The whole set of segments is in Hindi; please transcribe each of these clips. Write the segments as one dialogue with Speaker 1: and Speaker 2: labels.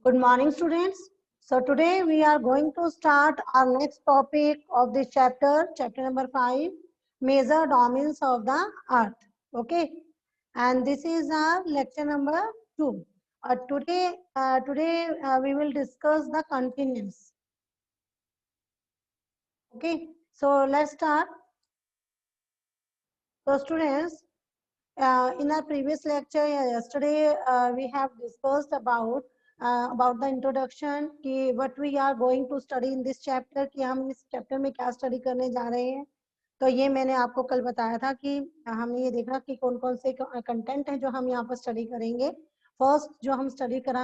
Speaker 1: Good morning, students. So today we are going to start our next topic of this chapter, chapter number 5, major domains of the earth. Okay, and this is our lecture number 2. Today we will discuss the continents. Okay, so let's start. So students, in our previous lecture yesterday we have discussed about the introduction कि what we are going to study in this chapter कि हम इस chapter में क्या study करने जा रहे हैं. तो ये मैंने आपको कल बताया था कि हमने ये देखा कि कौन कौन से कंटेंट है जो हम यहाँ पर स्टडी करेंगे. फर्स्ट जो हम स्टडी करा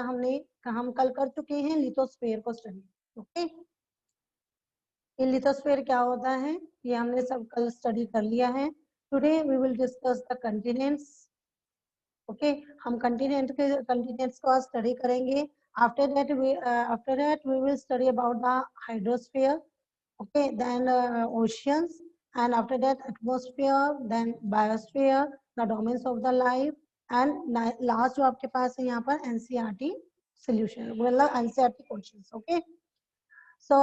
Speaker 1: हम कल कर चुके हैं लिथोस्फीयर को स्टडी. ओके, ये लिथोस्फीयर क्या होता है ये हमने सब कल स्टडी कर लिया है. Today we will discuss the continents. Okay, हम कंटिनेंट्स को स्टडी करेंगे. After that we will study about the hydrosphere. Okay, then oceans, and after that atmosphere, then biosphere, the domains of the life, and last जो आपके पास है यहाँ पर NCERT solution, मतलब NCERT questions. Okay, so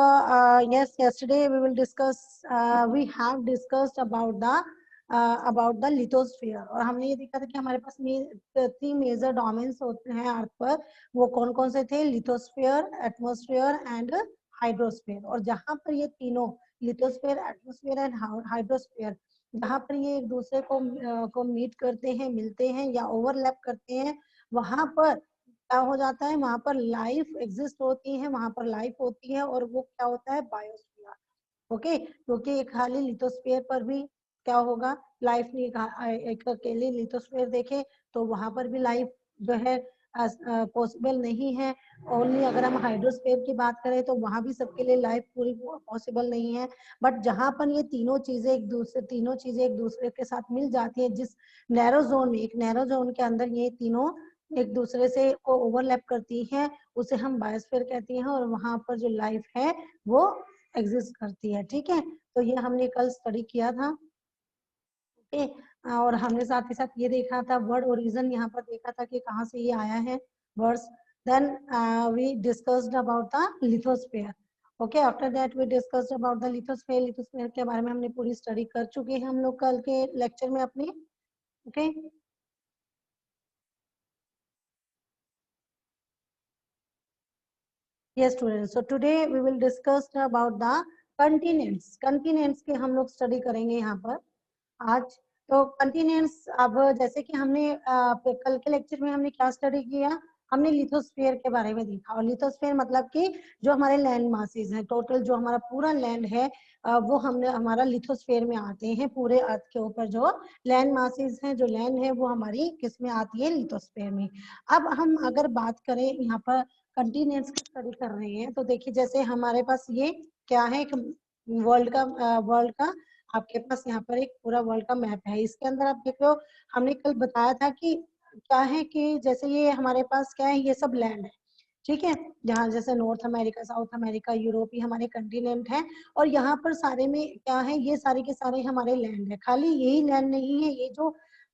Speaker 1: yes, yesterday we will discuss we have discussed about the lithosphere. और हमने ये देखा था कि हमारे पास 3 मेजर डोमेन्स होते हैं अर्थ पर. वो कौन कौन से थे? Lithosphere, atmosphere and hydrosphere. और जहां पर ये तीनों लिथोस्फीयर, एटमॉस्फेयर एंड हाइड्रोस्फीयर जहां पर ये एक दूसरे को मीट करते हैं, मिलते हैं या ओवरलैप करते हैं, वहां पर क्या हो जाता है? वहां पर लाइफ एग्जिस्ट होती है, वहां पर लाइफ होती है. और वो क्या होता है? बायोस्फीयर. ओके, क्योंकि एक खाली लिथोस्फीयर पर भी क्या होगा? लाइफ नहीं. एक अकेले लिथोस्फीयर देखे तो वहां पर भी लाइफ जो है पॉसिबल नहीं है. ओनली अगर हम हाइड्रोस्फीयर की बात करें तो वहां भी सबके लिए लाइफ पूरी पॉसिबल नहीं है. बट जहां पर ये तीनों चीजें एक दूसरे के साथ मिल जाती है, जिस नैरो जोन में, एक नैरो जोन के अंदर ये तीनों एक दूसरे से को ओवरलैप करती हैं, उसे हम बायोस्फीयर कहती हैं. और वहां पर जो लाइफ है वो एग्जिस्ट करती है. ठीक है, तो ये हमने कल स्टडी किया था. ओके, और हमने साथ ही साथ ये देखा था वर्ड ओरिजिन, यहाँ पर देखा था कि कहाँ से ये आया है words. Then we discussed about the lithosphere. Okay, after that we discussed about the lithosphere. Lithosphere के बारे में हमने पूरी स्टडी कर चुके हैं हम लोग कल के लेक्चर में अपने. Okay, yes students, so today we will discuss about the continents. continents के हम लोग स्टडी करेंगे यहाँ पर आज. तो कंटिनेंट्स, अब जैसे कि हमने कल के लेक्चर में हमने क्या स्टडी किया? हमने लिथोस्फीयर के बारे में देखा. और लिथोस्फीयर मतलब कि जो हमारे लैंड मासेस हैं, टोटल जो हमारा पूरा लैंड है वो हमारा लिथोस्फीयर में आते हैं. पूरे अर्थ के ऊपर जो लैंड मासेस हैं, जो लैंड है, वो हमारी किस में आती है? लिथोस्फीयर में. अब हम अगर बात करें यहाँ पर कंटिनेंट्स की स्टडी कर रहे हैं तो देखिए जैसे हमारे पास ये क्या है? वर्ल्ड का आपके पास यहाँ पर एक पूरा वर्ल्ड का मैप है. इसके अंदर आप देख रहे हो, हमने कल बताया था कि क्या है कि जैसे ये हमारे पास क्या है? ये सब लैंड है. ठीक है, जहाँ जैसे north America, south America, Europe, ये हमारे कंटिनेंट है. और यहाँ पर सारे में क्या है? ये सारे के सारे हमारे लैंड है. खाली यही लैंड नहीं है,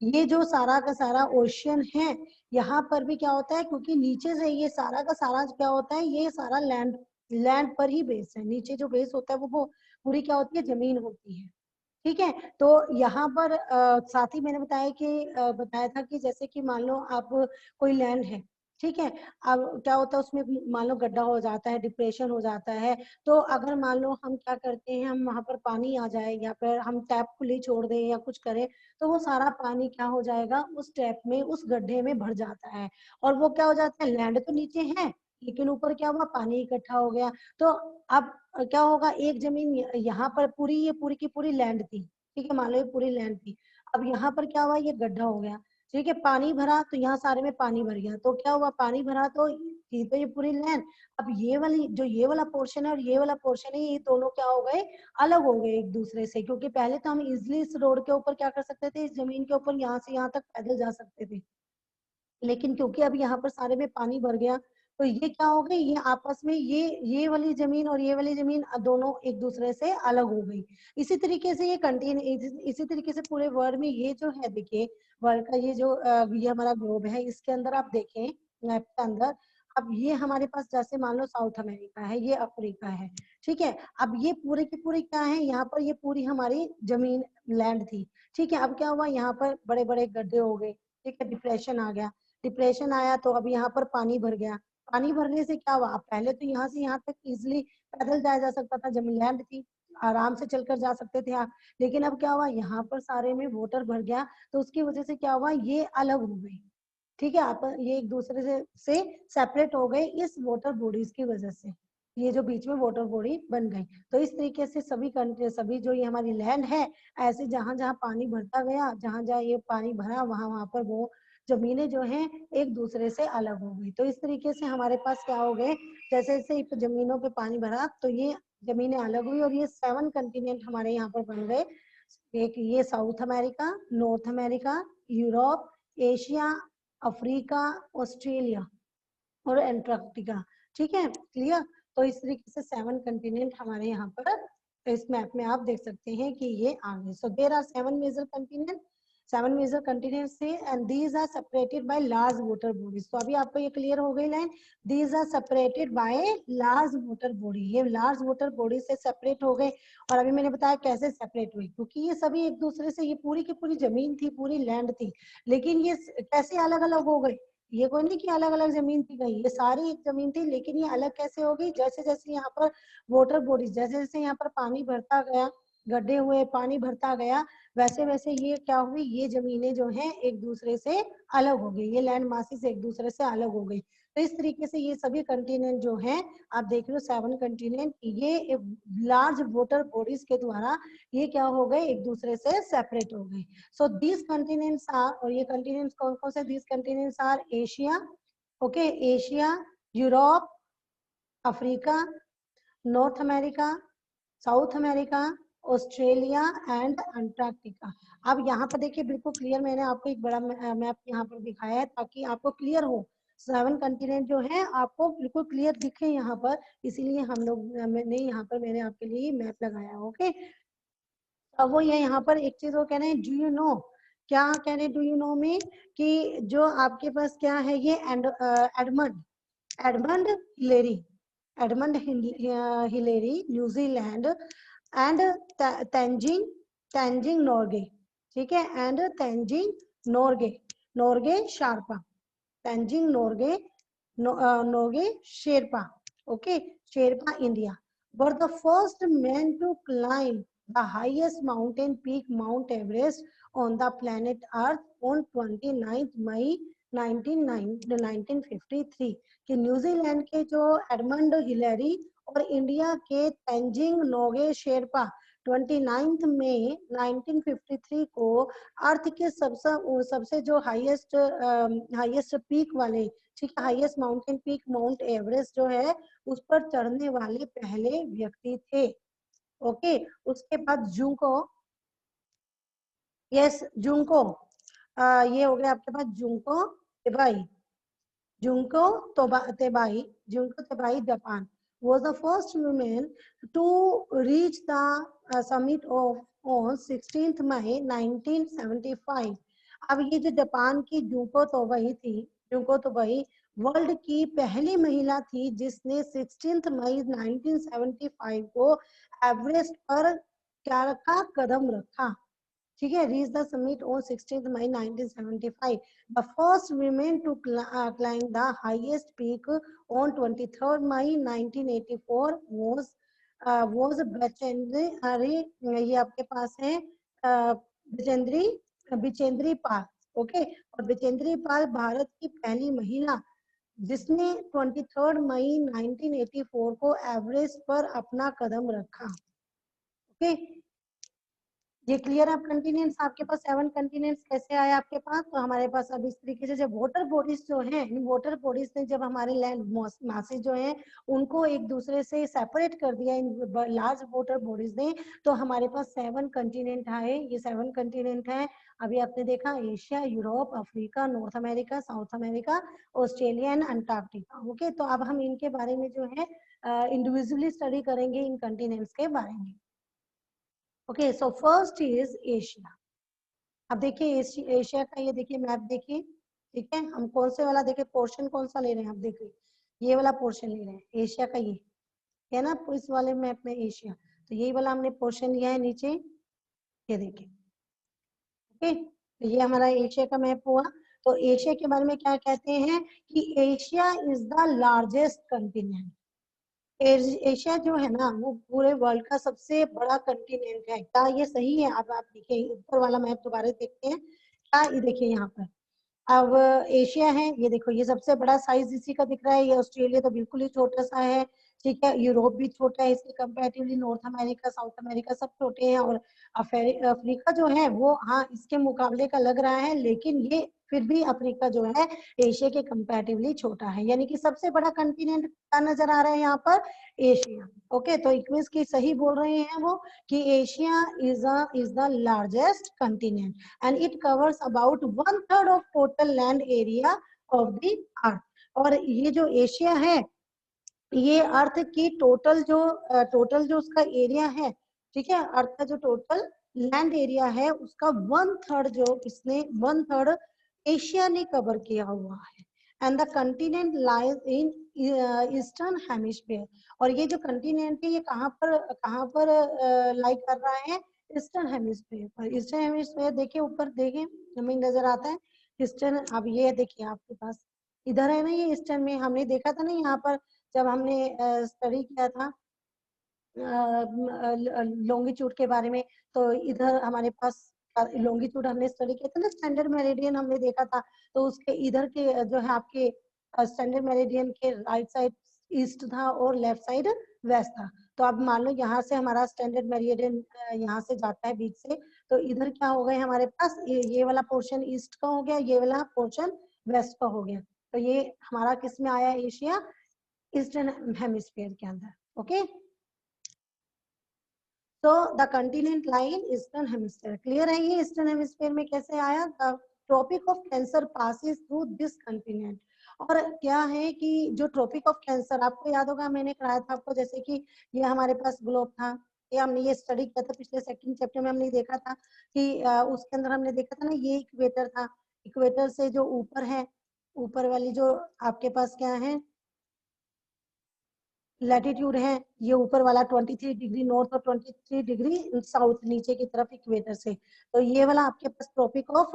Speaker 1: ये जो सारा का सारा ओशियन है, यहाँ पर भी क्या होता है? क्योंकि नीचे से ये सारा का सारा क्या होता है? ये सारा लैंड पर ही बेस है. नीचे जो बेस होता है वो पूरी क्या होती है? जमीन होती है. ठीक है, तो यहाँ पर साथ ही मैंने बताया था कि जैसे कि मान लो आप कोई लैंड है. ठीक है, अब क्या होता है उसमें? मान लो गड्ढा हो जाता है, डिप्रेशन हो जाता है. तो अगर मान लो हम क्या करते हैं, हम वहां पर पानी आ जाए या फिर हम टैप खुली छोड़ दें या कुछ करें, तो वो सारा पानी क्या हो जाएगा? उस टैप में, उस गड्ढे में भर जाता है. और वो क्या हो जाता है? लैंड तो नीचे है लेकिन ऊपर क्या हुआ? पानी इकट्ठा हो गया. तो अब क्या होगा? एक जमीन यहाँ पर ये पूरी की पूरी लैंड थी. ठीक है, मान लो ये पूरी लैंड थी. अब यहाँ पर क्या हुआ? ये गड्ढा हो गया. ठीक है, पानी भरा तो यहाँ सारे में पानी भर गया. तो क्या हुआ? पानी भरा तो थी तो ये पूरी लैंड. अब ये वाला पोर्शन है और ये वाला पोर्शन है, ये दोनों क्या हो गए? अलग हो गए एक दूसरे से. क्योंकि पहले तो हम इजिली इस रोड के ऊपर क्या कर सकते थे? इस जमीन के ऊपर यहाँ से यहाँ तक पैदल जा सकते थे. लेकिन क्योंकि अब यहाँ पर सारे में पानी भर गया तो ये क्या हो गई? ये आपस में ये वाली जमीन और ये वाली जमीन दोनों एक दूसरे से अलग हो गई. इसी तरीके से इसी तरीके से पूरे वर्ल्ड में ये जो है, देखिए वर्ल्ड का ये हमारा ग्लोब है, इसके अंदर आप देखें मैप के अंदर अब ये हमारे पास जैसे मान लो साउथ अमेरिका है, ये अफ्रीका है, ठीक है। अब ये पूरे की पूरी क्या है, यहाँ पर ये पूरी हमारी जमीन लैंड थी, ठीक है। अब क्या हुआ, यहाँ पर बड़े बड़े गड्ढे हो गए, ठीक है, डिप्रेशन आ गया। डिप्रेशन आया तो अब यहाँ पर पानी भर गया। पानी भरने से क्या हुआ, अब पहले तो यहाँ से यहाँ तक इजिली पैदल जाया जा सकता था, जमीन लैंड थी, आराम से चलकर जा सकते थे आप। लेकिन अब क्या हुआ, यहाँ पर सारे में वाटर भर गया, तो उसकी वजह से क्या हुआ, ये अलग हो गई, ठीक है। आप ये एक दूसरे से सेपरेट हो गए इस वाटर बॉडीज की वजह से, ये जो बीच में वाटर बॉडी बन गई। तो इस तरीके से सभी कंट्री, सभी जो ये हमारी लैंड है, ऐसे जहां जहां पानी भरता गया, जहां जहां ये पानी भरा, वहां वहां पर वो जमीनें जो हैं एक दूसरे से अलग हो गई। तो इस तरीके से हमारे पास क्या हो गए, जैसे जैसे जमीनों पे पानी भरा तो ये जमीनें अलग हुई और ये 7 कंटिनेंट हमारे यहाँ पर बन गए। एक ये south America, north America, Europe, Asia, Africa, Australia और एंटार्क्टिका, ठीक है, क्लियर। तो इस तरीके से 7 कंटिनेंट हमारे यहाँ पर इस मैप में आप देख सकते हैं कि ये आ गए। So there are 7 major continents थे and these are separated by large water bodies. तो अभी आपको ये क्लियर हो गई line, these are separated by large water body, ये लार्ज वाटर बॉडी से सेपरेट हो गए। और अभी मैंने बताया कैसे सेपरेट हुई, क्योंकि ये सभी एक दूसरे से, ये पूरी की पूरी जमीन थी, पूरी लैंड थी, लेकिन ये कैसे अलग अलग हो गए, ये कोई नहीं कि अलग अलग जमीन थी गई, ये सारी एक जमीन थी, लेकिन ये अलग कैसे होगी, जैसे जैसे यहाँ पर वाटर बॉडीज, जैसे जैसे यहाँ पर पानी भरता गया, गड्ढे हुए, पानी भरता गया, वैसे वैसे ये क्या हुई, ये जमीनें जो हैं एक दूसरे से अलग हो गई, ये लैंड मासी से एक दूसरे से अलग हो गई। तो इस तरीके से ये सभी कंटिनेंट जो हैं, आप देख लो 7 कंटिनेंट, ये लार्ज वाटर बॉडीज के द्वारा ये क्या हो गए, एक दूसरे से सेपरेट हो गए। So these continents are, और ये continents कौन कौन से, these continents are Asia, okay, Asia, Europe, Africa, North America, south America, Australia and Antarctica. अब यहाँ पर देखिए बिल्कुल क्लियर, मैंने आपको एक बड़ा मैप यहाँ पर दिखाया है ताकि आपको क्लियर हो, 7 कंटिनेंट जो है आपको बिल्कुल क्लियर दिखे यहाँ पर, इसीलिए हम लोग मैंने यहाँ पर मैंने आपके लिए मैप लगाया, ओके। अब वो ये यहाँ पर एक चीज वो कह रहे हैं, डू यू नो, क्या कह रहे हैं डू यू नो में, कि जो आपके पास क्या है, ये Edmund Edmund Hillary, Edmund Hillary New Zealand and Tenzing Tenzing Norgay, ठीक है, and Tenzing Norgay, Norgay Sherpa, Tenzing Norgay Norgay Sherpa, okay, Sherpa India, were the first men to climb the highest mountain peak, Mount Everest, on the planet Earth on 29th May 1953। कि न्यूजीलैंड के जो एडमंड हिलेरी और इंडिया के तेंजिंग नोगे शेरपा 29 मई 1953 को अर्थ के सबसे जो हाईएस्ट पीक वाले, ठीक है, highest mountain peak mount Everest जो है उस पर चढ़ने वाले पहले व्यक्ति थे, ओके। उसके बाद जुंको, यस जुंको, ये हो गया आपके पास Junko Tabei, Junko Tabei, Junko Tabei Japan was the first woman to reach the summit of on 16th May 1975। अब ये जो जापान की जुंको तोबाई थी, जुंको तोबाई वर्ल्ड की पहली महिला थी जिसने 16 मई 1975 को एवरेस्ट पर क्या रखा, कदम रखा, ठीक है, reached the summit on 16th May 1975। The first women to climb the highest peak on 23rd May 1984 was Bachendri, अरे ये आपके पास है बिचेंद्री बिचेंद्री पाल, ओके। और बिचेंद्री पाल भारत की पहली महिला जिसने 23rd मई 1984 को एवरेस्ट पर अपना कदम रखा, ओके। ये क्लियर है। कंटिनेंट्स आपके पास 7 कंटिनेंट्स कैसे आए आपके पास, तो हमारे पास अब इस तरीके से जब वाटर बॉडीज जो हैं, इन वाटर बॉडीज ने जब हमारे लैंड मासेस जो हैं उनको एक दूसरे से सेपरेट कर दिया इन लार्ज वाटर बॉडीज ने, तो हमारे पास 7 कंटिनेंट आए। ये 7 कंटिनेंट है, अभी आपने देखा Asia, Europe, Africa, north America, south America, Australia and Antarctica, okay. तो अब हम इनके बारे में जो है इंडिविजुअली स्टडी करेंगे इन कंटिनेंट्स के बारे में, okay. So first is Asia. अब देखिए एशिया का ये देखिए मैप देखिए, ठीक है, हम कौन से वाला देखिए पोर्शन कौन सा ले रहे हैं, आप देखिए ये वाला पोर्शन ले रहे हैं एशिया का, ये है ना इस वाले मैप में एशिया, तो यही वाला हमने पोर्शन लिया है नीचे, ये देखिए। ओके, तो ये हमारा एशिया का मैप हुआ। तो एशिया के बारे में क्या कहते हैं कि Asia is the largest continent. Asia जो है ना वो पूरे वर्ल्ड का सबसे बड़ा कंटिनेंट है। क्या ये सही है? अब आप देखिए ऊपर वाला मैप दोबारा देखते हैं क्या, ये देखिए यहाँ पर अब एशिया है, ये देखो ये सबसे बड़ा साइज इसी का दिख रहा है। ये ऑस्ट्रेलिया तो बिल्कुल ही छोटा सा है, ठीक है। यूरोप भी छोटा है इसके comparatively, north America, south America सब छोटे हैं, और अफ्रीका जो है वो हाँ इसके मुकाबले का लग रहा है, लेकिन ये फिर भी अफ्रीका जो है एशिया के कंपैरेटिवली छोटा है। यानी कि सबसे बड़ा कंटिनेंट क्या नजर आ रहा है यहाँ पर? एशिया। ओके, तो इक्विज की सही बोल रहे हैं वो कि Asia is the largest continent and it covers about 1/3 of total land area of the earth। और ये जो एशिया है ये अर्थ की टोटल जो उसका एरिया है, ठीक है, अर्थ का जो टोटल लैंड एरिया है उसका 1/3 जो इसने 1/3 एशिया ने कवर किया हुआ है। And the continent lies in eastern hemisphere. और ये जो कंटिनेंट है ये कहाँ पर लाई कर रहा है? ईस्टर्न हेमिस्फीयर पर। ईस्टर्न हेमिस्फीयर देखिए ऊपर देखिए हमें नजर आता है ईस्टर्न। अब ये देखिए आपके पास इधर है ना, ये ईस्टर्न में हमने देखा था ना यहाँ पर जब हमने स्टडी किया था लॉन्गिट्यूड के बारे में, तो इधर हमारे पास लॉन्गिट्यूड हमने स्टडी किया था ना, स्टैंडर्ड मेरिडियन हमने देखा था। तो उसके इधर के जो है आपके स्टैंडर्ड मेरिडियन के राइट साइड ईस्ट था और लेफ्ट साइड वेस्ट था। तो अब मान लो यहाँ से हमारा स्टैंडर्ड मेरिडियन यहाँ से जाता है बीच से, तो इधर क्या हो गया हमारे पास ये वाला पोर्शन ईस्ट का हो गया, ये वाला पोर्शन वेस्ट का हो गया। तो ये हमारा किस में आया? एशिया ईस्टर्न हेमिस्फीयर के अंदर। ओके, तो the continent line eastern hemisphere. क्लियर है ये ईस्टर्न हेमिस्फीयर में कैसे आया? The tropic of cancer passes through this continent. और क्या है कि जो ट्रॉपिक ऑफ कैंसर आपको याद होगा मैंने कराया था आपको, जैसे कि ये हमारे पास ग्लोब था, ये हमने ये स्टडी किया था पिछले सेकंड चैप्टर में, हमने देखा था कि उसके अंदर हमने देखा था ना ये इक्वेटर था, इक्वेटर से जो ऊपर है, ऊपर वाली जो आपके पास क्या है लैटिट्यूड है, ये ऊपर वाला 23 डिग्री नॉर्थ और 23 डिग्री साउथ नीचे की तरफ इक्वेटर से। तो ये वाला आपके पास ट्रॉपिक ऑफ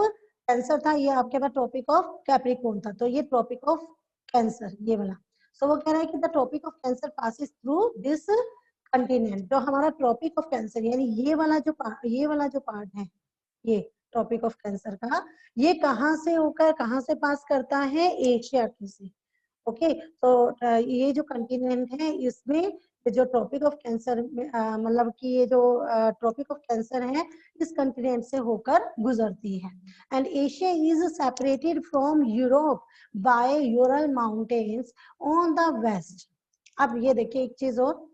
Speaker 1: कैंसर था, ये आपके पास ट्रॉपिक ऑफ कैप्रिकॉर्न था। तो ये ट्रॉपिक ऑफ कैंसर ये वाला। सो वो कह रहा है कि the tropic of cancer passes through this continent. जो हमारा ट्रॉपिक ऑफ कैंसर यानी ये वाला जो पार्ट है, ये ट्रॉपिक ऑफ कैंसर का, ये कहाँ से होकर कहाँ से पास करता है? एशिया के से। ओके, तो ये जो कंटिनेंट है इसमें जो ट्रॉपिक ऑफ कैंसर मतलब कि ये जो ट्रॉपिक ऑफ कैंसर है इस कंटिनेंट से होकर गुजरती है। And Asia is separated from Europe by Ural mountains on the west. अब ये देखिए एक चीज और,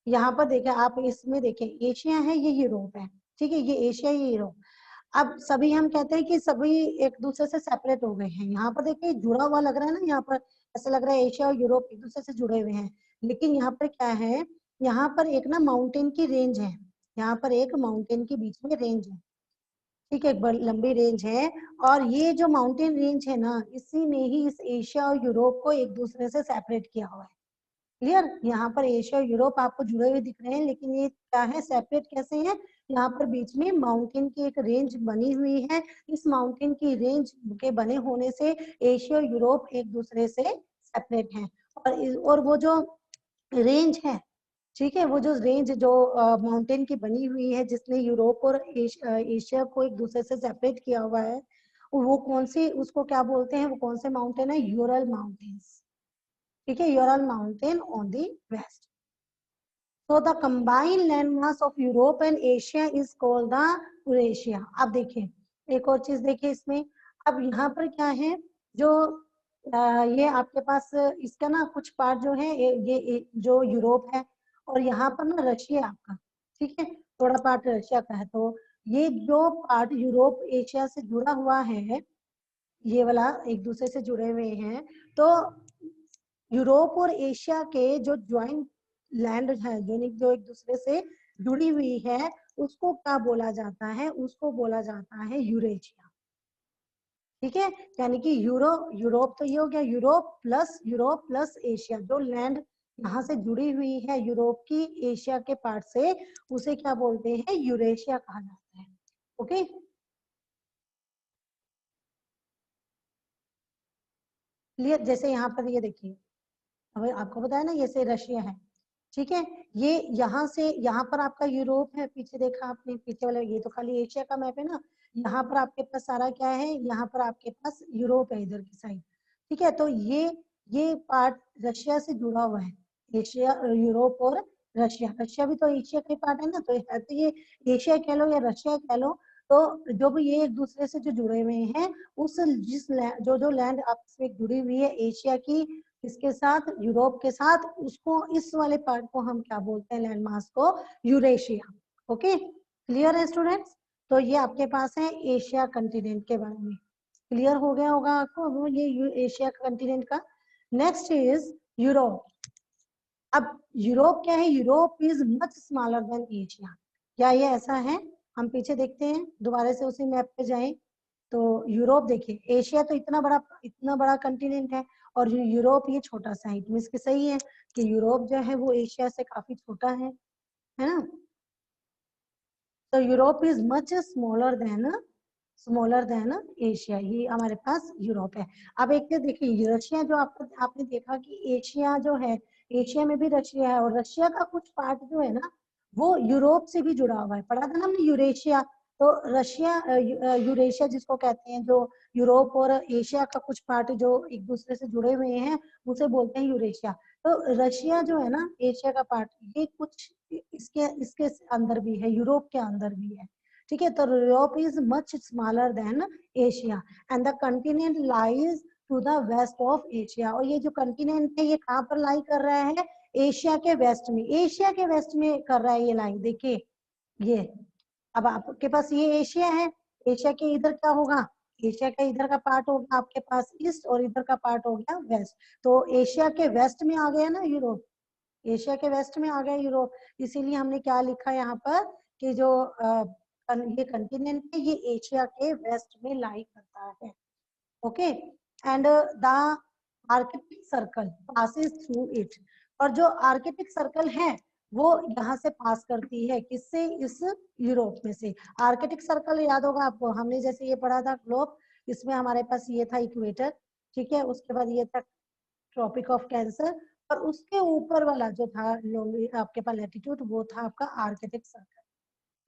Speaker 1: यहाँ पर देखें आप, इसमें देखें एशिया है ये यूरोप है, ठीक है, ये एशिया ये यूरोप। अब सभी हम कहते हैं कि सभी एक दूसरे से सेपरेट हो गए हैं। यहाँ पर देखिए जुड़ा हुआ लग रहा है ना, यहाँ पर ऐसा लग रहा है एशिया और यूरोप एक दूसरे से जुड़े हुए हैं, लेकिन यहाँ पर क्या है, यहाँ पर एक ना माउंटेन की रेंज है, यहाँ पर एक माउंटेन के बीच में रेंज है, ठीक है, एक बड़ी लंबी रेंज है। और ये जो माउंटेन रेंज है ना इसी ने ही इस एशिया और यूरोप को एक दूसरे से सेपरेट किया हुआ है। क्लियर? यहाँ पर एशिया और यूरोप आपको जुड़े हुए दिख रहे हैं, लेकिन ये क्या है, सेपरेट कैसे है? यहाँ पर बीच में माउंटेन की एक रेंज बनी हुई है। इस माउंटेन की रेंज के बने होने से एशिया और यूरोप एक दूसरे से सेपरेट हैं। और वो जो रेंज है, ठीक है, वो जो रेंज जो माउंटेन की बनी हुई है जिसने यूरोप और एशिया को एक दूसरे से सेपरेट किया हुआ है, वो कौन सी, उसको क्या बोलते हैं, वो कौन से माउंटेन है? यूरल माउंटेन्स, ठीक है, Ural mountain on the west. So the combined landmass of Europe and Asia is called the Eurasia। अब देखिए एक और चीज देखिए इसमें, अब यहाँ पर क्या है, जो ये आपके पास इसका ना कुछ पार्ट जो है ये जो यूरोप है, और यहाँ पर ना रशिया आपका, ठीक है, थोड़ा पार्ट रशिया का है। तो ये जो पार्ट यूरोप एशिया से जुड़ा हुआ है, ये वाला एक दूसरे से जुड़े हुए हैं। तो यूरोप और एशिया के जो ज्वाइंट लैंड है, जो एक दूसरे से जुड़ी हुई है, उसको क्या बोला जाता है? उसको बोला जाता है यूरेशिया। ठीक है, यानी कि यूरोप तो ये हो गया, यूरोप प्लस एशिया, जो लैंड यहाँ से जुड़ी हुई है यूरोप की एशिया के पार्ट से, उसे क्या बोलते हैं, यूरेशिया कहा जाता है। Okay, clear. जैसे यहाँ पर ये देखिए, अब आपको बताया ना, जैसे रशिया है, ठीक है, ये यहाँ से यहाँ पर आपका यूरोप है, पीछे देखा आपने, पीछे वाला ये तो खाली एशिया का मैप है ना, यहाँ पर आपके पास सारा क्या है, यहाँ पर आपके पास यूरोप है इधर की साइड, ठीक है। तो ये पार्ट रशिया से जुड़ा हुआ है, एशिया, यूरोप और रशिया, रशिया भी तो एशिया का पार्ट है ना, तो है तो ये एशिया कह लो या रशिया कह लो, तो जो भी ये एक दूसरे से जो जुड़े हुए हैं, उस जो लैंड आपस में जुड़ी हुई है एशिया की, इसके साथ, यूरोप के साथ, उसको, इस वाले पार्ट को हम क्या बोलते हैं, लैंड मास को, यूरेशिया। ओके, क्लियर है स्टूडेंट्स। तो ये आपके पास है एशिया कंटिनेंट के बारे में, क्लियर हो गया होगा आपको वो ये एशिया कंटिनेंट का। Next is Europe. अब यूरोप क्या है, Europe is much smaller than Asia. क्या ये ऐसा है, हम पीछे देखते हैं, दोबारा से उसी मैप पे जाएं, तो यूरोप देखिए, एशिया तो इतना बड़ा कंटिनेंट है, और यूरोप ये छोटा सा है, इट मींस कि सही है कि यूरोप जो है वो एशिया से काफी छोटा है ना। तो Europe is much smaller than Asia, ये हमारे पास यूरोप है। अब एक देखिए, रशिया जो आपने देखा कि एशिया जो है, एशिया में भी रशिया है, और रशिया का कुछ पार्ट जो है ना, वो यूरोप से भी जुड़ा हुआ है, पढ़ा था ना हमने यूरेशिया। तो रशिया, यूरेशिया जिसको कहते हैं, जो यूरोप और एशिया का कुछ पार्ट जो एक दूसरे से जुड़े हुए हैं, उसे बोलते हैं यूरेशिया। तो रशिया जो है ना, एशिया का पार्ट, ये कुछ इसके इसके अंदर भी है, यूरोप के अंदर भी है, ठीक है। तो Europe is much smaller than Asia, and the continent lies to the west of Asia. और ये जो कंटिनेंट है, ये कहाँ पर लाई कर रहा है, एशिया के वेस्ट में, एशिया के वेस्ट में कर रहा है ये लाई, देखिए ये। अब आपके पास ये एशिया है, एशिया के इधर क्या होगा, एशिया का इधर का पार्ट होगा आपके पास ईस्ट, और इधर का पार्ट हो गया वेस्ट। तो एशिया के वेस्ट में आ गया ना यूरोप, एशिया के वेस्ट में आ गया यूरोप, इसीलिए हमने क्या लिखा यहाँ पर कि जो ये कंटिनेंट है, ये एशिया के वेस्ट में लाई करता है। Okay, and the Arctic circle passes through it. और जो आर्कटिक सर्कल है, वो यहाँ से पास करती है, किससे, इस यूरोप में से। आर्कटिक सर्कल याद होगा आपको, हमने जैसे ये पढ़ा था ग्लोब, इसमें हमारे पास ये था इक्वेटर, ठीक है, उसके बाद ये था ट्रॉपिक ऑफ कैंसर, और उसके ऊपर वाला जो था आपके पास लैटिट्यूड, वो था आपका आर्कटिक सर्कल।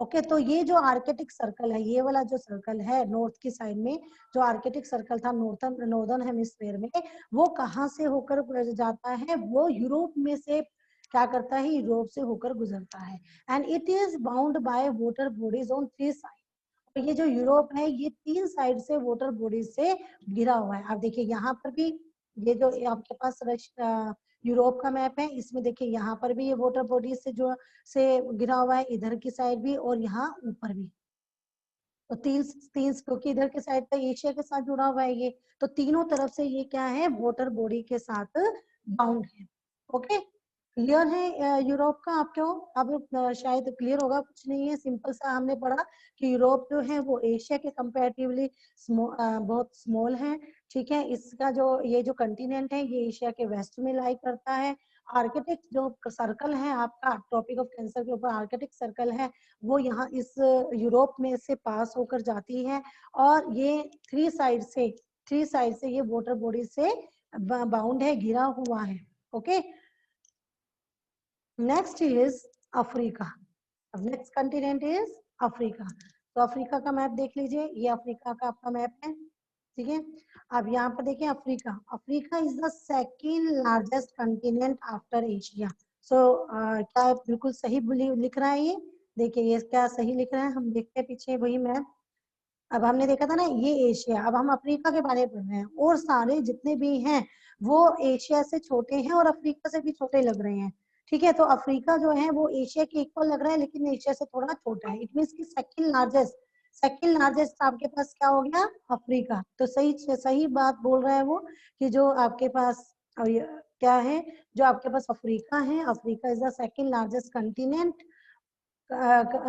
Speaker 1: ओके, तो ये जो आर्कटिक सर्कल है, ये वाला जो सर्कल है नॉर्थ की साइड में, जो आर्कटिक सर्कल था नॉर्दर्न हेमिस्फीयर में, वो कहाँ से होकर जाता है, वो यूरोप में से क्या करता है, यूरोप से होकर गुजरता है, and it is bound by water bodies on 3 side. तो ये जो यूरोप है, ये 3 साइड से वाटर बॉडीज से घिरा हुआ है। आप देखिए यहाँ पर भी, ये जो आपके पास यूरोप का मैप है, इसमें देखिए यहाँ पर भी ये वाटर बॉडीज से जो से गिरा हुआ है, इधर की साइड भी और यहाँ ऊपर भी। तो तीन तीन क्योंकि इधर के साइड पे एशिया के साथ जुड़ा हुआ है ये, तो तीनों तरफ से ये क्या है, वाटर बॉडी के साथ बाउंड है। ओके, क्लियर है यूरोप का आपको। अब शायद क्लियर होगा, कुछ नहीं है, सिंपल सा हमने पढ़ा कि यूरोप जो है वो एशिया के कंपैरेटिवली बहुत स्मॉल है, ठीक है। इसका जो ये जो कंटिनेंट है, ये एशिया के वेस्ट में लाई करता है। आर्कटिक जो सर्कल है आपका, टॉपिक ऑफ कैंसर के ऊपर आर्कटिक सर्कल है, वो यहाँ इस यूरोप में से पास होकर जाती है, और ये थ्री साइड से ये वाटर बॉडी से बाउंड है, घिरा हुआ है। Okay, next is Africa. अब नेक्स्ट कंटिनेंट इज अफ्रीका। तो अफ्रीका का मैप देख लीजिए, ये अफ्रीका का आपका मैप है, ठीक है। अब यहाँ पर देखिए Africa, Africa is the second largest continent after Asia. So क्या बिल्कुल सही लिख रहा है ये, देखिए ये क्या सही लिख रहा है, हम देखते हैं पीछे वही मैप। अब हमने देखा था ना ये एशिया, अब हम अफ्रीका के बारे में पढ़ रहे हैं, और सारे जितने भी हैं वो एशिया से छोटे हैं और अफ्रीका से भी छोटे लग रहे हैं, ठीक है। तो अफ्रीका जो है वो एशिया के इक्वल लग रहा है, लेकिन एशिया से थोड़ा छोटा है, इट मीन्स की सेकंड लार्जेस्ट आपके पास क्या हो गया, अफ्रीका। तो सही सही बात बोल रहा है वो, कि जो आपके पास क्या है, जो आपके पास अफ्रीका है, Africa is the second largest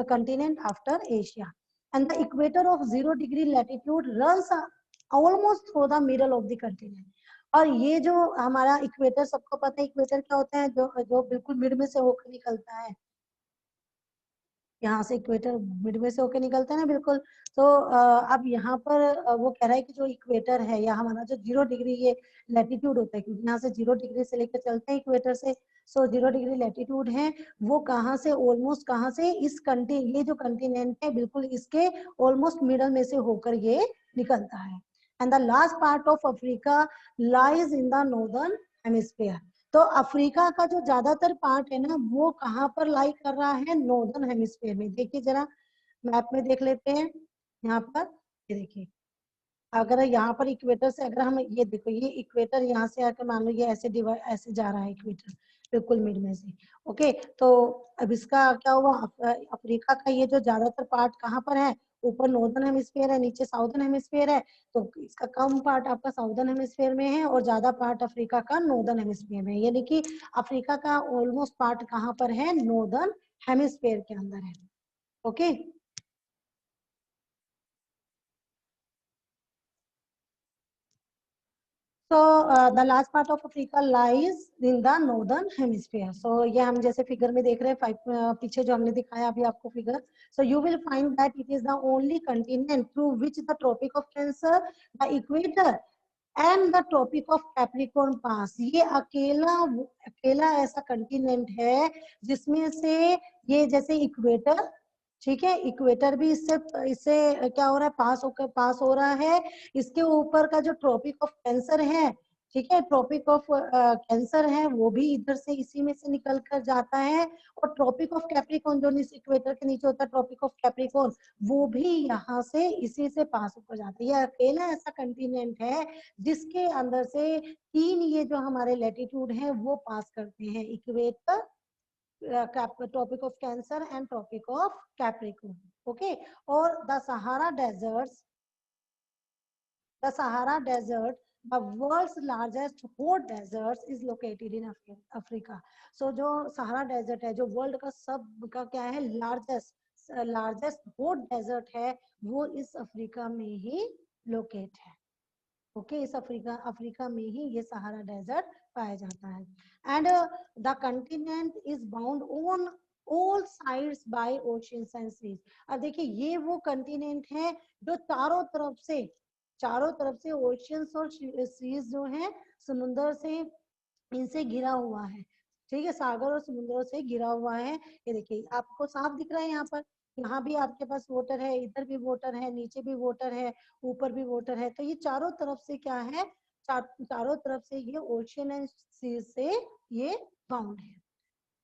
Speaker 1: continent after Asia, and the equator of 0 degree latitude runs almost through the middle of the continent. और ये जो हमारा इक्वेटर, सबको पता है इक्वेटर क्या होता है, जो जो बिल्कुल मिड में से होकर निकलता है, यहाँ से इक्वेटर मिडवे से होके निकलता है ना, बिल्कुल। तो अब यहाँ पर वो कह रहा है कि जो इक्वेटर है या हमारा जो 0 डिग्री ये लैटिट्यूड होता है, क्योंकि यहाँ से 0 डिग्री से लेकर चलते हैं इक्वेटर से, सो 0 डिग्री लैटिट्यूड है, वो कहाँ से, ऑलमोस्ट कहाँ से, इस ये जो कंटिनेंट है बिल्कुल इसके ऑलमोस्ट मिडल में से होकर ये निकलता है। And the last part of Africa lies in the northern hemisphere. तो अफ्रीका का जो ज्यादातर पार्ट है ना, वो कहाँ पर लाई कर रहा है, नॉर्दर्न हेमिस्फीयर में। देखिए जरा मैप में देख लेते हैं, यहाँ पर ये देखिए, अगर यहाँ पर इक्वेटर से अगर हम ये देखो, ये इक्वेटर यहाँ से आकर मान लो ये ऐसे डिवाइड ऐसे जा रहा है इक्वेटर बिल्कुल मिड में से, ओके। तो अब इसका क्या हुआ, अफ्रीका का ये जो ज्यादातर पार्ट कहाँ पर है, ऊपर नॉर्दर्न हेमिस्फीयर है, नीचे साउदर्न हेमिस्फीयर है। तो इसका कम पार्ट आपका साउदर्न हेमिस्फीयर में है और ज्यादा पार्ट अफ्रीका का नॉर्दर्न हेमिस्फीयर में है, यानी कि अफ्रीका का ऑलमोस्ट पार्ट कहाँ पर है, नॉर्दर्न हेमिस्फीयर के अंदर है, okay. So the large part of Africa lies in the northern hemisphere. So ये हम जैसे फिगर में देख रहे हैं, पीछे जो हमने दिखाया अभी आपको figure. So you will find that it is the only continent through which the Tropic of Cancer, the equator and the Tropic of Capricorn pass. ये अकेला ऐसा कंटिनेंट है जिसमें से ये जैसे इक्वेटर, ठीक है, इक्वेटर भी इससे इससे क्या हो रहा है, पास हो रहा है। इसके ऊपर का जो ट्रॉपिक ऑफ कैंसर है, ठीक है, ट्रॉपिक ऑफ कैंसर है, वो भी इधर से इसी में से निकल कर जाता है। और ट्रॉपिक ऑफ कैप्रिकॉर्न जो इक्वेटर के नीचे होता है, ट्रॉपिक ऑफ कैप्रिकॉर्न, वो भी यहाँ से इसी से पास होकर जाता है। ये अकेला ऐसा कंटिनेंट है जिसके अंदर से 3 ये जो हमारे लैटिट्यूड है वो पास करते हैं, equator, Tropic of Cancer and Tropic of Capricorn, okay. और the Sahara Desert, the world's largest hot desert, is located in Africa. So जो सहारा डेजर्ट है, जो वर्ल्ड का सब का क्या है, लार्जेस्ट हॉट डेजर्ट है, वो इस अफ्रीका में ही लोकेट है, ओके। इस अफ्रीका में ही ये सहारा डेजर्ट पाया जाता है। And the continent is bound on all sides by oceans and seas. अब देखिए ये वो कंटिनेंट है जो चारों तरफ से ओशियंस और सीज जो है, समुद्र से, इनसे घिरा हुआ है, ठीक है, सागर और समुद्रों से घिरा हुआ है। ये देखिए आपको साफ दिख रहा है, यहाँ पर, यहाँ भी आपके पास वाटर है, इधर भी वाटर है, नीचे भी वाटर है, ऊपर भी वाटर है। तो ये चारों तरफ से क्या है, चारों तरफ से ये ओशियन एंड सी से ये बाउंड है,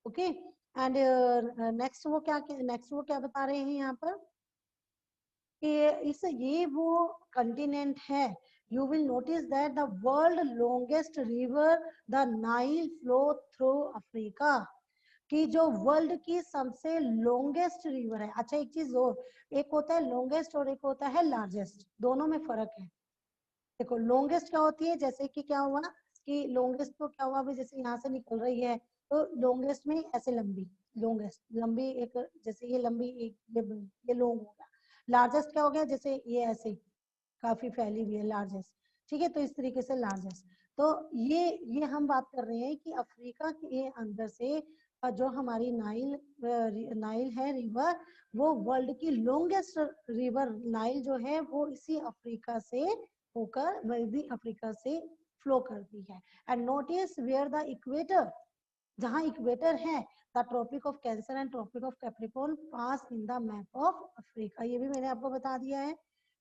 Speaker 1: ओके। एंड नेक्स्ट वो क्या बता रहे हैं यहाँ पर कि ये वो कंटिनेंट है। You will notice that the world longest river, the Nile, flow through Africa. कि जो वर्ल्ड की सबसे लॉन्गेस्ट रिवर है। अच्छा एक चीज और, एक होता है लॉन्गेस्ट और एक होता है लार्जेस्ट, दोनों में फर्क है। देखो लॉन्गेस्ट क्या होती है, जैसे कि क्या हुआ कि लॉन्गेस्ट तो क्या हुआ, जैसे यहाँ से निकल रही है, तो लॉन्गेस्ट में ऐसे लंबी, लॉन्गेस्ट लंबी एक, जैसे ये लंबी एक, ये लॉन्ग हो गया। लार्जेस्ट क्या हो गया, जैसे ये ऐसे काफी फैली हुई है, लार्जेस्ट, ठीक है। तो इस तरीके से लार्जेस्ट, तो ये हम बात कर रहे हैं कि अफ्रीका के अंदर से जो हमारी नाइल है रिवर, वो वर्ल्ड की लॉन्गेस्ट रिवर नाइल जो है वो इसी अफ्रीका से होकर वेस्टर्न अफ्रीका से फ्लो करती है। And notice where the equator, जहां इक्वेटर है, the tropic of Cancer and Tropic of Capricorn pass in the map of Africa. ये भी मैंने आपको बता दिया है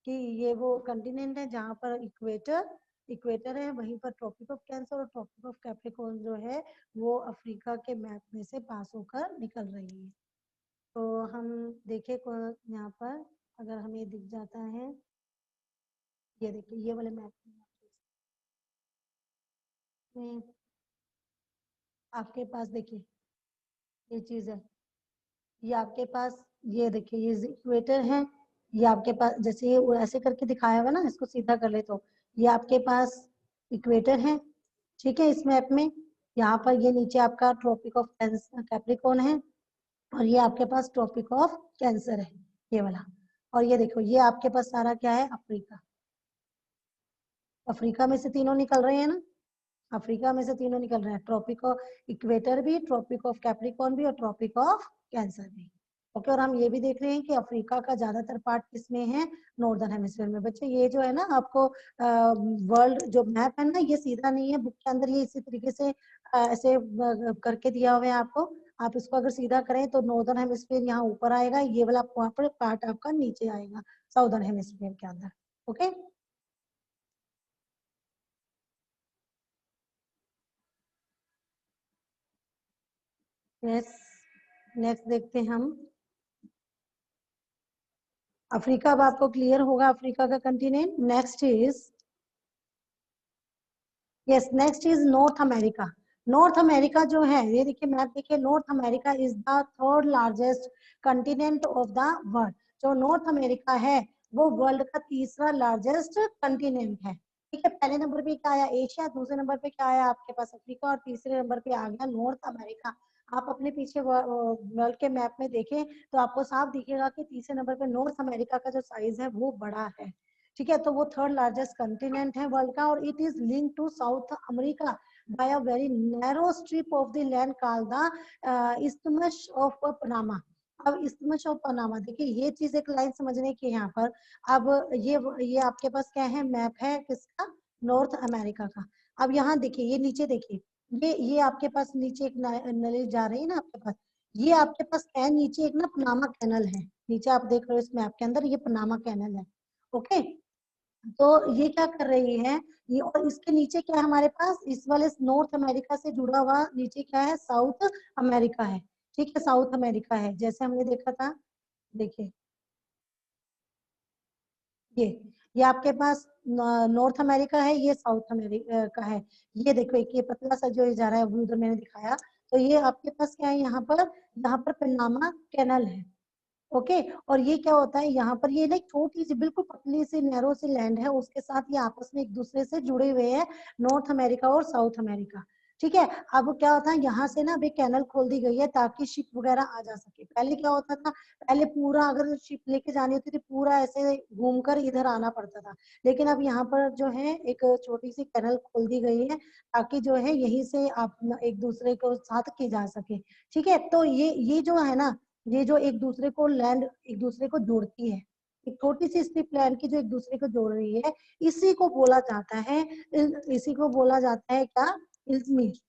Speaker 1: कि ये वो कंटिनेंट है जहां पर इक्वेटर है, वहीं पर ट्रॉपिक ऑफ कैंसर और ट्रॉपिक ऑफ कैप्रिकॉर्न जो है वो अफ्रीका के मैप में से पास होकर निकल रही है। तो हम देखें यहाँ पर अगर हमें दिख जाता है, ये देखिए ये वाले मैप में आपके पास, देखिए ये चीज है, ये आपके पास, ये देखिए ये इक्वेटर है, ये आपके पास, जैसे ये ऐसे करके दिखाया हुआ ना, इसको सीधा कर ले तो ये आपके पास इक्वेटर है, ठीक है, इस मैप में। यहाँ पर ये नीचे आपका ट्रॉपिक ऑफ कैप्रिकॉर्न है और ये आपके पास ट्रॉपिक ऑफ कैंसर है, ये वाला। और ये देखो ये आपके पास सारा क्या है, अफ्रीका, अफ्रीका में से तीनों निकल रहे हैं ना, अफ्रीका में से तीनों निकल रहे हैं, ट्रॉपिक ऑफ इक्वेटर भी, ट्रॉपिक ऑफ कैप्रिकॉर्न भी और ट्रॉपिक ऑफ कैंसर भी। ओके, और हम ये भी देख रहे हैं कि अफ्रीका का ज्यादातर पार्ट किसमें है, नॉर्दर्न हेमिस्फीयर में। बच्चे ये जो है ना आपको वर्ल्ड जो मैप है ना, ये सीधा नहीं है बुक के अंदर, ये इसी तरीके से ऐसे करके दिया हुआ है आपको। आप इसको अगर सीधा करें तो नॉर्दर्न हेमिस्फीयर यहाँ ऊपर आएगा, ये वाला वहां पर पार्ट आपका नीचे आएगा साउदर्न हेमिस्फीयर के अंदर। ओके, नेक्स्ट देखते हैं हम अफ्रीका। अब आपको क्लियर होगा अफ्रीका का continent. Next is, yes, next is north America. North America जो है, ये देखिए मैप देखिए, north America is the third largest continent of the world. जो नॉर्थ अमेरिका है वो वर्ल्ड का तीसरा लार्जेस्ट कंटिनेंट है। ठीक है, पहले नंबर पे क्या आया, एशिया, दूसरे नंबर पे क्या आया आपके पास अफ्रीका, और तीसरे नंबर पे आ गया नॉर्थ अमेरिका। आप अपने पीछे वर्ल्ड के मैप में देखें तो आपको साफ दिखेगा कि तीसरे नंबर पे नॉर्थ अमेरिका का जो साइज है वो बड़ा है। ठीक है, तो वो थर्ड लार्जेस्ट कंटिनेंट है वर्ल्ड का, और it is link to South America by a very narrow strip of the land called the isthmus of Panama. अब इस्थमस ऑफ पनामा, देखिए ये चीज एक लाइन समझने की यहाँ पर। अब ये आपके पास क्या है, मैप है किसका, नॉर्थ अमेरिका का। अब यहाँ देखिए, ये नीचे देखिए, ये आपके पास नीचे एक नली जा रही है ना आपके पास, ये आपके पास क्या है, नीचे एक ना पनामा कैनल है, नीचे आप देख रहे हो इस मैप के अंदर, ये पनामा कैनल है। ओके, तो ये क्या कर रही है, ये, और इसके नीचे क्या है हमारे पास, इस वाले नॉर्थ अमेरिका से जुड़ा हुआ नीचे क्या है, साउथ अमेरिका है। ठीक है, साउथ अमेरिका है जैसे हमने देखा था। देखिए ये ये आपके पास नॉर्थ अमेरिका है, ये साउथ अमेरिका का है। ये देखो एक ये पतला सा जो जा रहा है वो उधर मैंने दिखाया, तो ये आपके पास क्या है, यहाँ पर पनामा कैनल है। ओके, और ये क्या होता है, यहाँ पर ये ना एक छोटी सी बिल्कुल पतली सी नैरो सी लैंड है, उसके साथ ये आपस में एक दूसरे से जुड़े हुए हैं, नॉर्थ अमेरिका और साउथ अमेरिका। ठीक है, अब क्या होता है, यहाँ से ना अभी कैनल खोल दी गई है ताकि शिप वगैरह आ जा सके। पहले क्या होता था, पहले पूरा अगर शिप लेके जानी होती थी पूरा ऐसे घूमकर इधर आना पड़ता था, लेकिन अब यहाँ पर जो है एक छोटी सी कैनल खोल दी गई है ताकि जो है यहीं से आप एक दूसरे को साथ की जा सके। ठीक है, तो ये जो है ना, ये जो एक दूसरे को लैंड एक दूसरे को जोड़ती है, एक छोटी सी स्ट्रिप लैंड की जो एक दूसरे को जोड़ रही है, इसी को बोला जाता है, इसी को बोला जाता है क्या, इल्तमिश।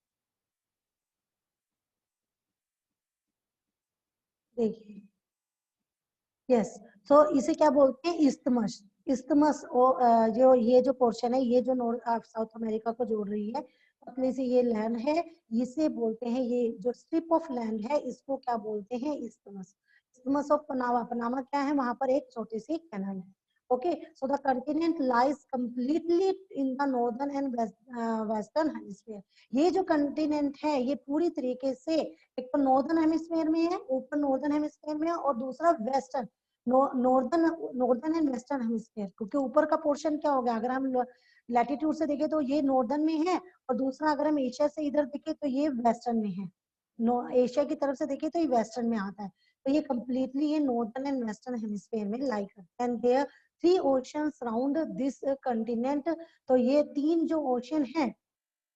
Speaker 1: देखिए, यस, तो इसे क्या बोलते हैं, इस्तमस। इस्तमस जो ये जो पोर्शन है, ये जो नॉर्थ साउथ अमेरिका को जोड़ रही है, पतली सी ये लैंड है, इसे बोलते हैं, ये जो स्ट्रिप ऑफ लैंड है इसको क्या बोलते हैं, isthmus. Isthmus of Panama, Panama क्या है, वहां पर एक छोटी सी कैनल है। Okay, so the continent lies completely in the northern and western hemisphere. ये जो कंटिनेंट है ये पूरी तरीके से एक तो नॉर्दर्न हेमिस्फीयर में है, ऊपर नॉर्दर्न हेमिस्फीयर में है, और दूसरा western, northern northern and western hemisphere, क्योंकि ऊपर का पोर्शन क्या हो गया, अगर हम लैटिट्यूड से देखें तो ये नॉर्दर्न में है, और दूसरा अगर हम एशिया से इधर देखें तो ये वेस्टर्न में है। एशिया की तरफ से देखें तो ये वेस्टर्न में आता है, तो ये कंप्लीटली ये नॉर्दर्न एंड वेस्टर्न हेमिस्फीयर में लाई करता है, and there three oceans round this continent. तो ये तीन जो ओशन है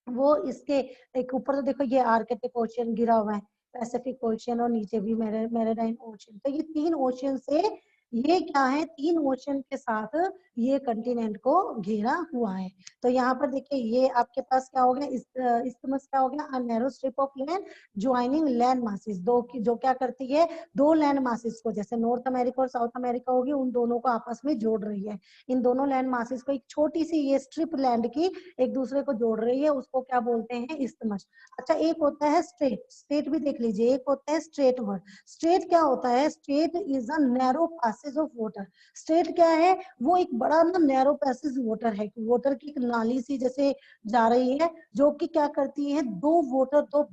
Speaker 1: वो इसके, एक ऊपर तो देखो ये आर्कटिक ओशियन गिरा हुआ है, पैसिफिक ओशियन, और नीचे भी मैरीटाइम ओशियन, तो ये तीन ओशियन से, ये क्या है, तीन ओशियन के साथ ये कंटिनेंट को घेरा हुआ है। तो यहाँ पर देखिए ये आपके पास क्या हो गया, इस्थमस क्या हो गया, a narrow strip of land joining land masses, दो की जो क्या करती है, दो लैंड मासेस को, जैसे नॉर्थ अमेरिका और साउथ अमेरिका होगी, उन दोनों को आपस में जोड़ रही है। इन दोनों लैंड मासेस को एक छोटी सी ये स्ट्रिप लैंड की एक दूसरे को जोड़ रही है, उसको क्या बोलते हैं, इस्थमस। अच्छा, एक होता है स्ट्रेट, स्ट्रेट भी देख लीजिए, एक होता है स्ट्रेट वर्ड। स्ट्रेट क्या होता है, straight is a narrow passage of water. Straight क्या है, वो एक बड़ा ना नैरो पैसेज वाटर है, वाटर की एक नाली सी जैसे जा रही है, जो कि क्या करती है, दो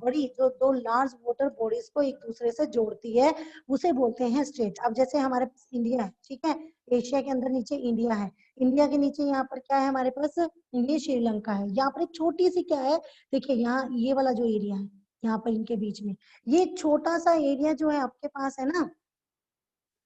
Speaker 1: बड़ी जो दो लार्ज वाटर बॉडीज को एक दूसरे से जोड़ती है, उसे बोलते हैं स्ट्रेट। अब जैसे हमारे पास इंडिया है, ठीक है, एशिया के अंदर नीचे इंडिया है, इंडिया के नीचे यहाँ पर क्या है हमारे पास, ये श्रीलंका है, यहाँ पर एक छोटी सी क्या है, देखिए यहाँ ये वाला जो एरिया है, यहाँ पर इनके बीच में ये छोटा सा एरिया जो है आपके पास है ना,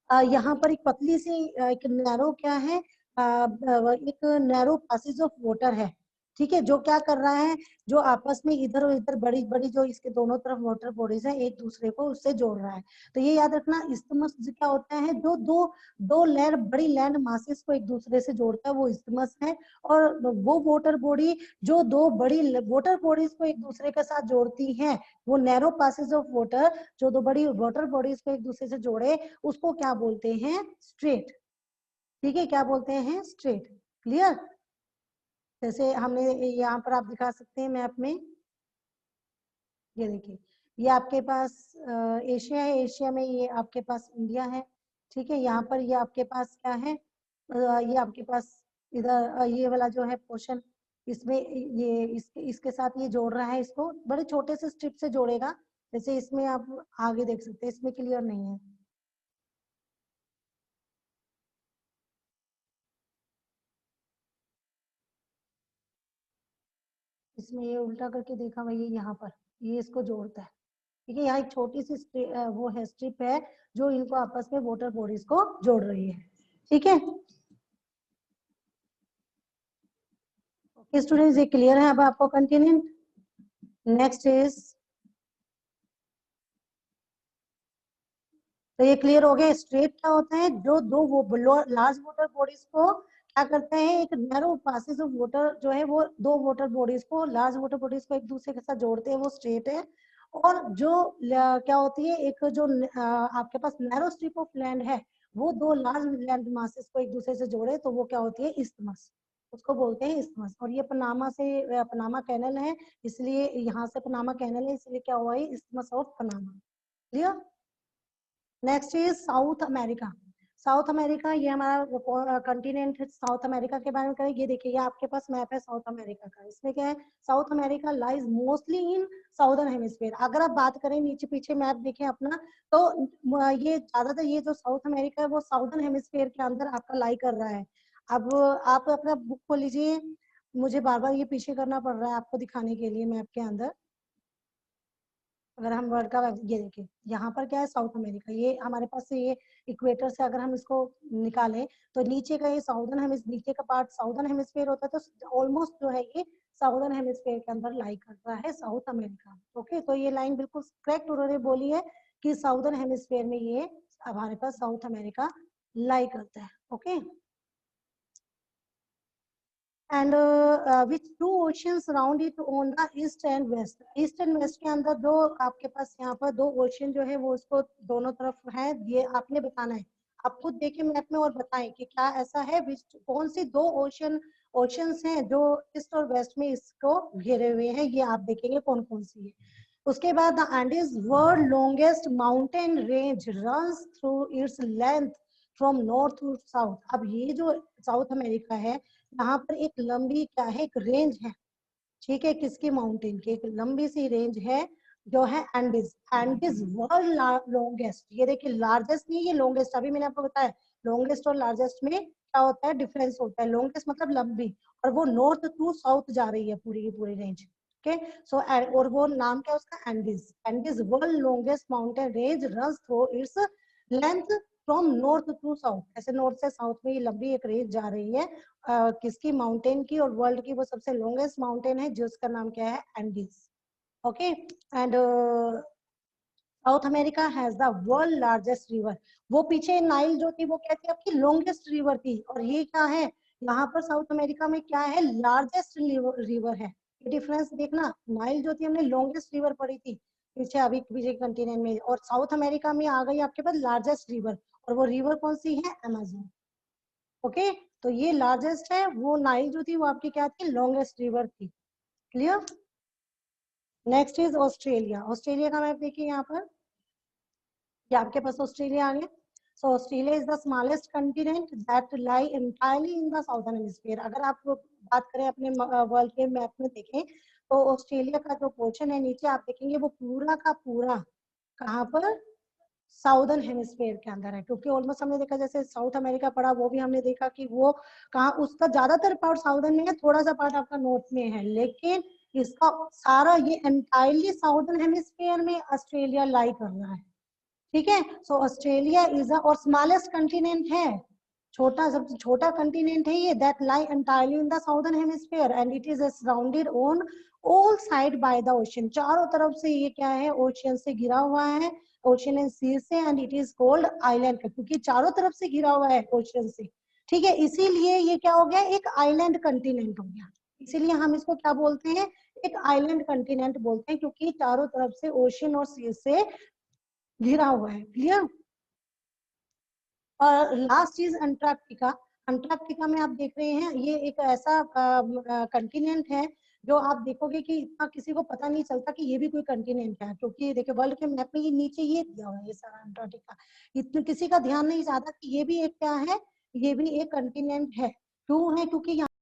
Speaker 1: यहाँ पर एक पतली सी एक नैरो क्या है, एक नैरो पासेज ऑफ वाटर है, ठीक है, जो क्या कर रहा है, जो आपस में इधर और इधर बड़ी बड़ी जो इसके दोनों तरफ वाटर बॉडीज है एक दूसरे को उससे जोड़ रहा है। तो ये याद रखना, इस्थमस क्या होता है, जो दो दो लैंड बड़ी लैंड मासेस को एक दूसरे से जोड़ता है वो इस्थमस है। और वो वाटर बॉडी जो दो बड़ी वाटर बॉडीज को एक दूसरे के साथ जोड़ती हैं, वो नैरो पासेज ऑफ वाटर, जो दो बड़ी वाटर बॉडीज को एक दूसरे से जोड़े, उसको क्या बोलते हैं, स्ट्रेट। ठीक है, क्या बोलते हैं, स्ट्रेट। क्लियर। जैसे हमने यहाँ पर आप दिखा सकते हैं मैप में, ये देखिए, ये आपके पास एशिया है, एशिया में ये आपके पास इंडिया है, ठीक है। यहाँ पर ये आपके पास क्या है, ये आपके पास इधर ये वाला जो है पोर्शन, इसमें ये इसके साथ ये जोड़ रहा है, इसको बड़े छोटे से स्ट्रिप से जोड़ेगा। जैसे इसमें आप आगे देख सकते हैं, इसमें क्लियर नहीं है, इसमें ये उल्टा करके देखा भैया, यहाँ पर ये इसको जोड़ता है, ठीक है। यहाँ एक छोटी सी वो है स्ट्रिप है जो इनको आपस में वाटर बॉडीज को जोड़ रही है, ठीक है। ओके स्टूडेंट्स, ये क्लियर है अब आपको कंटिनेंट। नेक्स्ट इज, तो ये क्लियर हो गया, स्ट्रेट क्या होता है, जो दो वो लार्ज वाटर बॉडीज को क्या करते हैं, एक नैरो पासेज ऑफ वाटर जो है वो दो वाटर बॉडीज को, लार्ज वाटर बॉडीज को एक दूसरे के साथ जोड़ते हैं, वो स्ट्रेट है। और जो क्या होती है, एक जो आपके पास नैरो स्ट्रिप ऑफ लैंड है, वो दो लार्ज लैंड मासेस को एक दूसरे से जोड़े, तो वो क्या होती है, इस्थमस, उसको बोलते हैं इस्थमस। और ये पनामा से पनामा कैनल है, इसलिए यहाँ से पनामा कैनल है, इसलिए क्या हुआ है, isthmus of Panama. Clear. Next is south America. South America ये हमारा कंटिनेंट है, साउथ अमेरिका के बारे में करें। ये देखिए, ये आपके पास मैप है साउथ अमेरिका का, इसमें क्या है, south America lies mostly in southern hemisphere. अगर आप बात करें, नीचे पीछे मैप देखें अपना, तो ये ज्यादातर ये जो साउथ अमेरिका है वो साउदर्न हेमिस्फीयर के अंदर आपका लाई कर रहा है। अब आप अपना बुक खोल लीजिए, मुझे बार बार ये पीछे करना पड़ रहा है आपको दिखाने के लिए मैप के अंदर। अगर हम वर्ल्ड का ये देखें, यहाँ पर क्या है, साउथ अमेरिका, ये हमारे पास से ये इक्वेटर से अगर हम इसको निकालें, तो नीचे का ये साउदर्न हेमिस्फीयर, नीचे का पार्ट साउदर्न हेमिस्फीयर होता है, तो ऑलमोस्ट जो है ये साउदर्न हेमिस्फीयर के अंदर लाई करता है साउथ अमेरिका। ओके, तो ये लाइन बिल्कुल करेक्ट उन्होंने बोली है कि साउदर्न हेमिस्फीयर में ये हमारे पास साउथ अमेरिका लाई करता है। Okay, and which two oceans surround it on the east and west। East and west के अंदर दो आपके पास यहाँ पर दो ओशियन जो है वो उसको दोनों तरफ है, ये आपने बताना है। आप खुद देखिए मैप में और बताएं कि क्या ऐसा है, कौन सी दो ओशियंस हैं जो ईस्ट और वेस्ट में इसको घेरे हुए हैं, ये आप देखेंगे कौन कौन सी है। उसके बाद the Andes world longest mountain range runs through its length from north to south. अब ये जो साउथ अमेरिका है, यहाँ पर एक लंबी क्या है, एक रेंज है, ठीक है, किसकी, माउंटेन की एक लंबी सी रेंज है जो है एंडीज। एंडीज वर्ल्ड लॉन्गेस्ट, ये देखिए लार्जेस्ट नहीं, ये लॉन्गेस्ट, अभी मैंने आपको बताया लॉन्गेस्ट और लार्जेस्ट में क्या होता है, डिफरेंस होता है। लॉन्गेस्ट मतलब लंबी, और वो नॉर्थ टू साउथ जा रही है पूरी की पूरी रेंज। ओके, सो और वो नाम क्या है उसका, Andes. Andes world longest mountain range runs through its length from north to south, ऐसे नॉर्थ से साउथ में ये लंबी एक रेंज जा रही है, किसकी, माउंटेन की, और वर्ल्ड की वो सबसे लॉन्गेस्ट माउंटेन है जिसका नाम क्या है, Andes. Okay, and south America has the world largest river. वो पीछे नाइल जो थी वो क्या थी, आपकी लॉन्गेस्ट रिवर थी, और ये क्या है, यहाँ पर साउथ अमेरिका में क्या है, लार्जेस्ट रिवर है। ये डिफरेंस देखना, नाइल जो थी हमने लॉन्गेस्ट रिवर पढ़ी थी पीछे, अभी पीछे कंटिनेंट में, और साउथ अमेरिका में आ गई आपके पास लार्जेस्ट रिवर, और वो रिवर कौन सी है, अमेजन। ओके, तो ये लार्जेस्ट है, वो नाइल जो थी वो आपकी क्या थी, लॉन्गेस्ट रिवर थी। Clear. Next is Australia. Australia का मैप देखिए यहाँ पर, ये आपके पास ऑस्ट्रेलिया आ गया। So Australia is the smallest continent that lie entirely in the southern hemisphere. अगर आप बात करें अपने वर्ल्ड के मैप में देखें, तो ऑस्ट्रेलिया का जो पोर्शन है नीचे आप देखेंगे वो पूरा का पूरा कहाँ पर, साउदर्न हेमिस्फीयर के अंदर है। क्योंकि ऑलमोस्ट हमने देखा, जैसे साउथ अमेरिका पड़ा, वो भी हमने देखा कि वो कहाँ, उसका ज्यादातर पार्ट साउदर्न में है, थोड़ा सा पार्ट आपका नॉर्थ में है, लेकिन इसका सारा ये एंटायरली साउदर्न हेमिस्फीयर में ऑस्ट्रेलिया लाई कर रहा है। ठीक है, सो ऑस्ट्रेलिया इज और स्मॉलेस्ट कंटिनेंट है, छोटा, सबसे छोटा कंटिनेंट है ये, that lie entirely in the southern hemisphere and it is surrounded on all side by the ocean. चारों तरफ से ये क्या है, ओशियन से घिरा हुआ है, ओशियन एंड सी से, and it is called island, क्योंकि चारों तरफ से घिरा हुआ है ओशियन से, ठीक है, इसीलिए ये क्या हो गया, एक आइलैंड कंटिनेंट हो गया। इसीलिए हम इसको क्या बोलते हैं, एक आइलैंड कंटिनेंट बोलते हैं, क्योंकि चारों तरफ से ओशियन और सी से घिरा हुआ है। क्लियर। और लास्ट चीज अंटार्कटिका। अंटार्कटिका में आप देख रहे हैं, ये एक ऐसा कंटिनेंट है जो आप देखोगे कि इतना किसी को पता नहीं चलता कि ये भी कोई कंटिनेंट है, क्योंकि देखिए वर्ल्ड के मैप में ये नीचे ये दिया हुआ है, ये सारा अंटार्कटिका, इतना किसी का ध्यान नहीं जाता कि ये भी एक क्या है, ये भी एक कंटिनेंट है। क्यों है, क्योंकि